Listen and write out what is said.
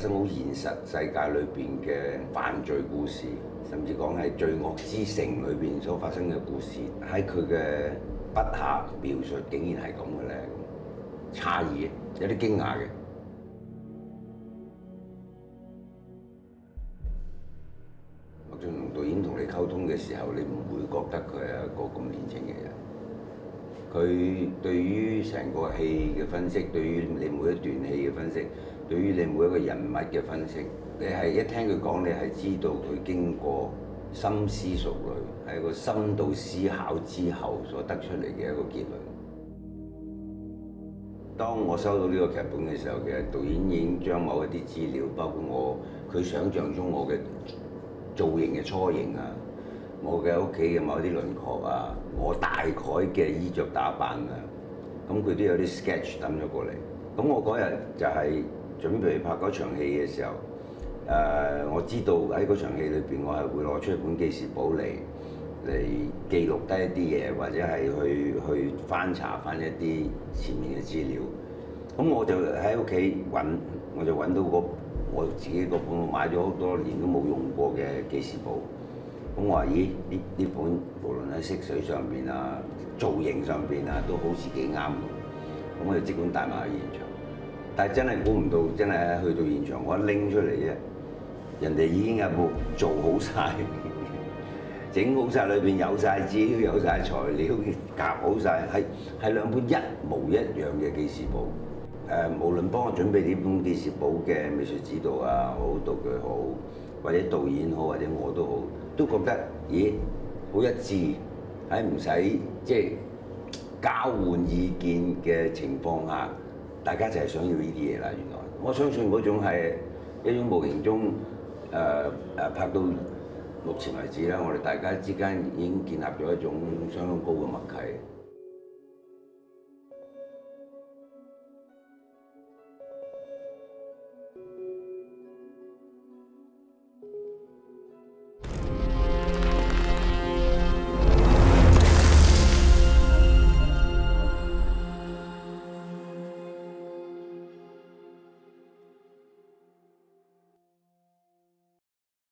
生好現實世界裏邊嘅犯罪故事，甚至講係罪惡之城裏邊所發生嘅故事，喺佢嘅筆下描述，竟然係咁嘅咧，詫異，有啲驚訝嘅。麥浚龍導演同你溝通嘅時候，你唔會覺得佢係一個咁年輕嘅人。佢對於成個戲嘅分析，對於你每一段戲嘅分析，對於你每一個人物嘅分析，你係一聽佢講，你係知道佢經過深思熟慮，係一個深度思考之後所得出嚟嘅一個結論。當我收到呢個劇本嘅時候，其實導演已經將某一啲資料，包括佢想像中我嘅造型嘅雛形啊，我嘅屋企嘅某啲輪廓啊，我大概嘅衣着打扮啊，咁佢都有啲 sketch 抌咗過嚟。咁我嗰日就係準備拍嗰場戲嘅時候，我知道喺嗰場戲裏邊，我係會攞出一本記事簿嚟記錄低一啲嘢，或者係去翻查翻一啲前面嘅資料。咁我就喺屋企揾，我就揾到我自己嗰本我買咗好多年都冇用過嘅記事簿。咁我話：咦，呢本無論喺色水上邊啊、造型上邊啊，都好似幾啱喎。咁我就即管帶埋去現場。但係真係估唔到，真係去到現場，我一拎出嚟啫，人哋已經有部做好晒、整好晒，裏邊有晒資料、有晒材料，夾好晒，係兩本一模一樣嘅記事簿。無論幫我準備呢本記事簿嘅美術指導啊，好道具好，或者導演好，或者我都好，都覺得咦好一致，喺唔使即係交換意見嘅情況下，大家就係想要呢啲嘢啦。原來我相信嗰種係一種無形中拍到目前為止啦，我哋大家之間已經建立咗一種相當高嘅默契。